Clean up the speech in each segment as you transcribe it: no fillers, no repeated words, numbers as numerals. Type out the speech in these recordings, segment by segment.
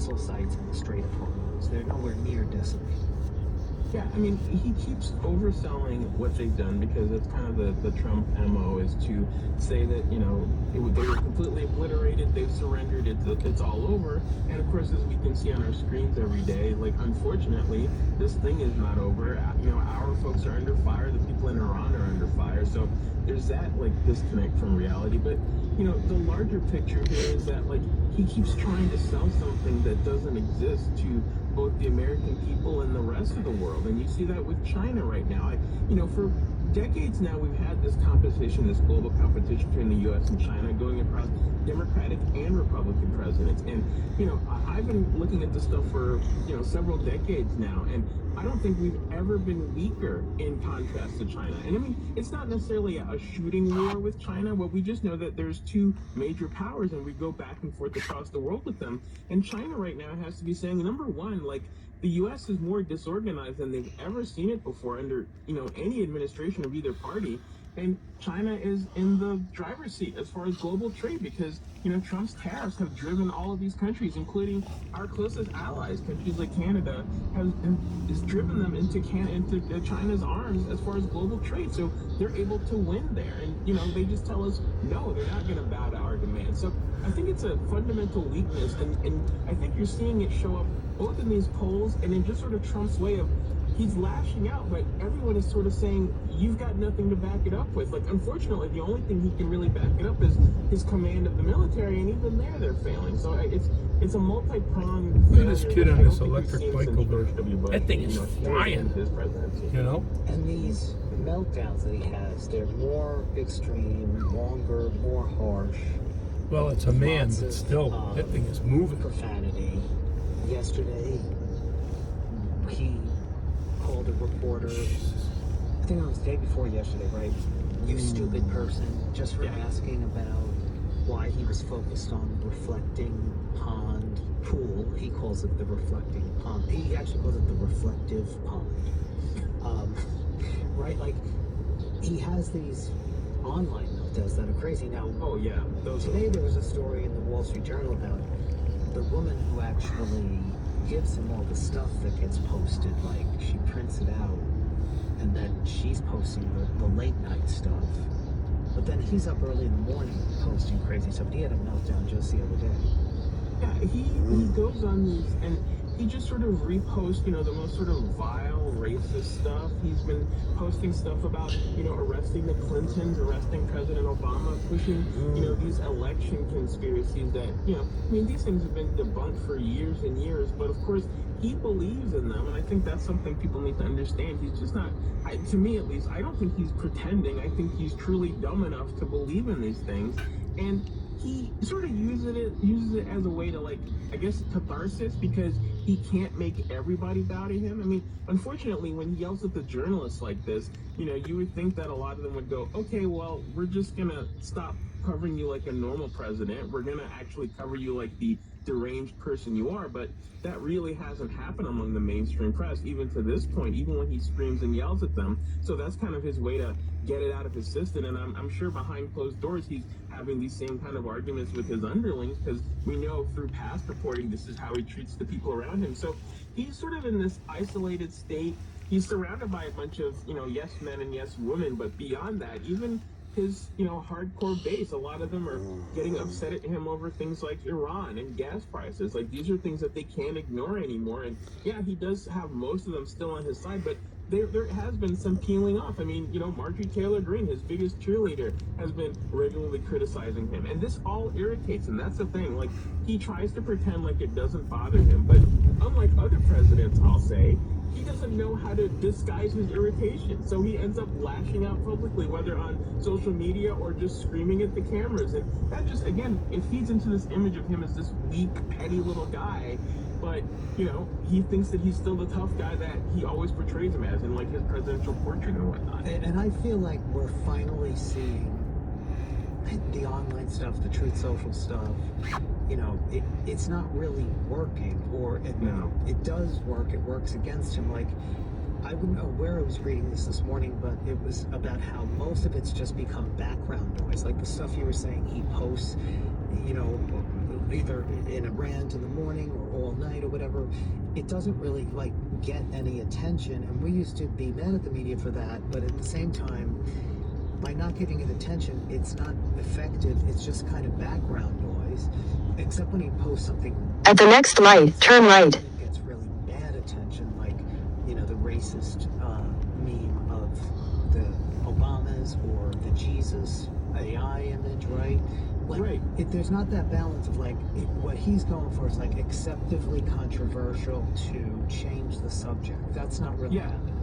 missile sites in the Strait of Hormuz. They're nowhere near decimated. Yeah, I mean, he keeps overselling what they've done because that's kind of the Trump MO is to say that, you know, they were completely obliterated, they've surrendered, it's all over. And of course, as we can see on our screens every day, like, unfortunately, this thing is not over. You know, our folks are under fire, the people in Iran are under fire. So there's that, like, disconnect from reality. But, you know, the larger picture here is that, like, he keeps trying to sell something that doesn't exist to both the American people and the rest of the world. And you see that with China right now. You know, for decades now, we've had this competition, this global competition between the U.S. and China going across Democratic and Republican presidents. And, you know, I've been looking at this stuff for, you know, several decades now, and I don't think we've ever been weaker in contrast to China. And I mean, it's not necessarily a shooting war with China, but we just know that there's two major powers and we go back and forth across the world with them. And China right now has to be saying, number one, like, the U.S. is more disorganized than they've ever seen it before under, you know, any administration of either party. And China is in the driver's seat as far as global trade because, you know, Trump's tariffs have driven all of these countries, including our closest allies, countries like Canada, has driven them into China's arms as far as global trade. So they're able to win there. And, you know, they just tell us, no, they're not going to bow to our demands. So I think it's a fundamental weakness. And I think you're seeing it show up both in these polls and in just sort of Trump's way of, he's lashing out, but everyone is sort of saying, you've got nothing to back it up with. Like, unfortunately, the only thing he can really back it up is his command of the military, and even there, they're failing. So it's a multi-pronged Look at this kid on this electric bike over there. That thing is flying, you know? And these meltdowns that he has, they're more extreme, longer, more harsh. Well, it's a man, but still, that thing is moving. Profanity. Yesterday, he called a reporter, I think it was the day before yesterday, right? You stupid person, just for asking about why he was focused on the reflecting pond pool. He calls it the reflecting pond. He actually calls it the reflective pond. Right? Like, he has these online meltdowns that are crazy. Now, today there was a story in the Wall Street Journal about the woman who actually gives him all the stuff that gets posted. Like, she prints it out and then she's posting the late night stuff, but then he's up early in the morning posting crazy stuff. He had a meltdown just the other day. Yeah, he goes on these and he just sort of reposts, you know, the most sort of vile, racist stuff. He's been posting stuff about, you know, arresting the Clintons, arresting President Obama, pushing, you know, these election conspiracies that, you know, I mean, these things have been debunked for years and years, but of course, he believes in them, and I think that's something people need to understand. He's just not, to me at least, I don't think he's pretending. I think he's truly dumb enough to believe in these things, and he sort of uses it as a way to, like, I guess, catharsis, because he can't make everybody bow to him. I mean, unfortunately, when he yells at the journalists like this, you know, you would think that a lot of them would go, okay, well, we're just gonna stop covering you like a normal president. We're gonna actually cover you like the deranged person you are. But that really hasn't happened among the mainstream press, even to this point, even when he screams and yells at them. So that's kind of his way to get it out of his system. And I'm sure behind closed doors, he's having these same kind of arguments with his underlings, because we know through past reporting, this is how he treats the people around him. So he's sort of in this isolated state. He's surrounded by a bunch of, you know, yes men and yes women, but beyond that, even his, you know, hardcore base, a lot of them are getting upset at him over things like Iran and gas prices. Like, these are things that they can't ignore anymore. And yeah, he does have most of them still on his side, but there has been some peeling off. I mean, you know, Marjorie Taylor Greene, his biggest cheerleader, has been regularly criticizing him. And this all irritates him. That's the thing. Like, he tries to pretend like it doesn't bother him. But unlike other presidents, I'll say, he doesn't know how to disguise his irritation. So he ends up lashing out publicly, whether on social media or just screaming at the cameras. And that just, again, it feeds into this image of him as this weak, petty little guy. But, you know, he thinks that he's still the tough guy that he always portrays him as in, like, his presidential portrait and whatnot. And I feel like we're finally seeing the online stuff, the Truth Social stuff. You know, it's not really working, or it does work. It works against him. Like, I wouldn't know where I was reading this morning, but it was about how most of it's just become background noise. Like the stuff you were saying, he posts, you know, either in a rant in the morning or all night or whatever, it doesn't really like get any attention. And we used to be mad at the media for that, but at the same time, by not giving it attention, it's not effective. It's just kind of background noise, except when he posts something. At the next light, turn right. It gets really bad attention, like, you know, the racist meme of the Obamas or the Jesus AI image, right? Like, Right. There's not that balance of like what he's going for is like acceptably controversial to change the subject. That's not really Yeah. happening.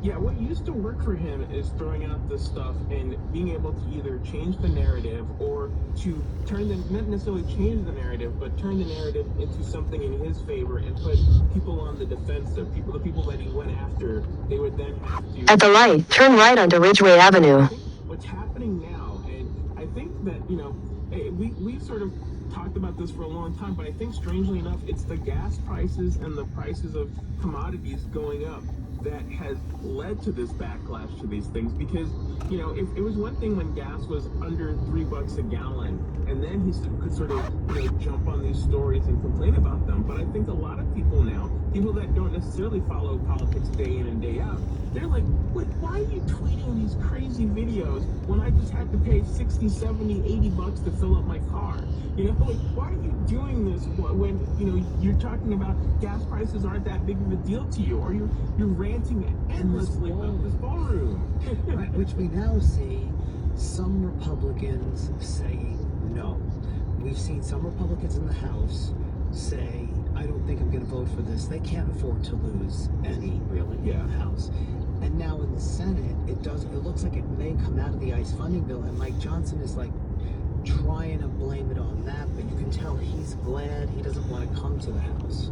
Yeah, what used to work for him is throwing out this stuff and being able to either change the narrative or to turn the, not necessarily change the narrative, but turn the narrative into something in his favor and put people on the defensive. The people that he went after, they would then have to... At the light, turn right onto Ridgeway Avenue. I think what's happening now, and I think that, you know, we sort of talked about this for a long time, but I think strangely enough, it's the gas prices and the prices of commodities going up that has led to this backlash to these things. Because, you know, if it was one thing when gas was under $3 a gallon, and then he could sort of, you know, jump on these stories and complain about them. But I think a lot of people now, people that don't necessarily follow politics day in and day out, they're like, wait, why are you tweeting these crazy videos when I just had to pay 60, 70, 80 bucks to fill up my car? You know, like, why are you doing this when, you know, you're talking about gas prices aren't that big of a deal to you, or you're ranting endlessly about this ballroom? Right, which we now see some Republicans saying no. We've seen some Republicans in the House say, I don't think I'm going to vote for this. They can't afford to lose any, really, in the House. And now in the Senate, it looks like it may come out of the ICE funding bill, and Mike Johnson is like trying to blame it on that, but you can tell he's glad he doesn't want to come to the House.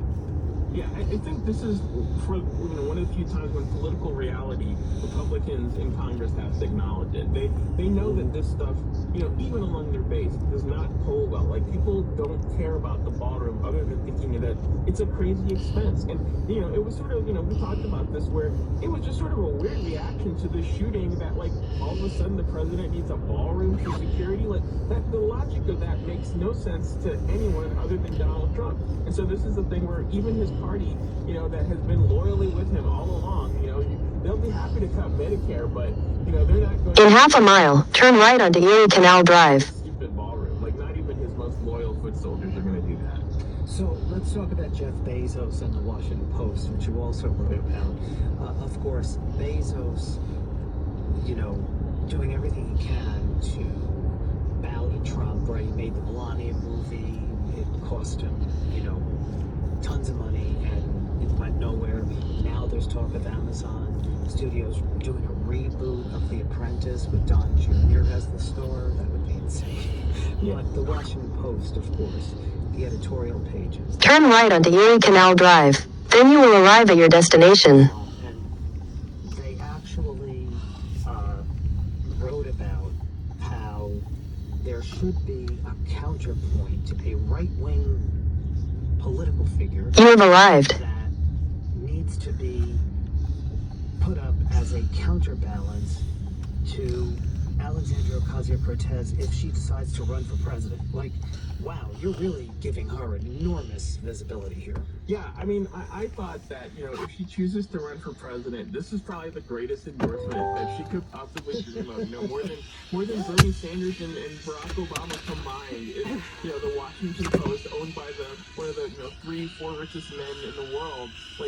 Yeah, I think this is for, you know, one of the few times when political reality, Republicans in Congress have to acknowledge it. They know that this stuff, you know, even among their base, does not poll well. Like, people don't care about the ballroom other than thinking that it's a crazy expense. And, you know, it was sort of, you know, we talked about this where it was just sort of a weird reaction to the shooting that, like, all of a sudden the president needs a ballroom for security. Like, that, the logic of that makes no sense to anyone other than Donald Trump. And so this is the thing where even his party, you know, that has been loyally with him all along, you know, they'll be happy to cut Medicare, but, you know, they're not going In half a mile, turn right onto Erie Canal Drive. Stupid ballroom. Like, not even his most loyal foot soldiers are going to do that. So let's talk about Jeff Bezos and the Washington Post, which you also wrote about. Of course, Bezos, you know, doing everything he can to bow to Trump, right? He made the Melania movie. It cost him, you know, tons of money, and it went nowhere. Now there's talk of Amazon Studios doing a reboot of The Apprentice with Don Jr. as the star. That would be insane. Yeah. But the Washington Post, of course, the editorial pages. Turn right onto Erie Canal Drive. Then you will arrive at your destination. And they actually wrote about how there should be a counterpoint, a right-wing political figure You have arrived. that needs to be put up as a counterbalance to Alexandria Ocasio-Cortez if she decides to run for president. Like, wow, you're really giving her enormous visibility here. Yeah, I mean, I thought that, you know, if she chooses to run for president, this is probably the greatest endorsement that she could possibly dream of. You know, more than Bernie Sanders and Barack Obama combined. Is, you know, the Washington Post, owned by one of the 3-4 richest men in the world, like,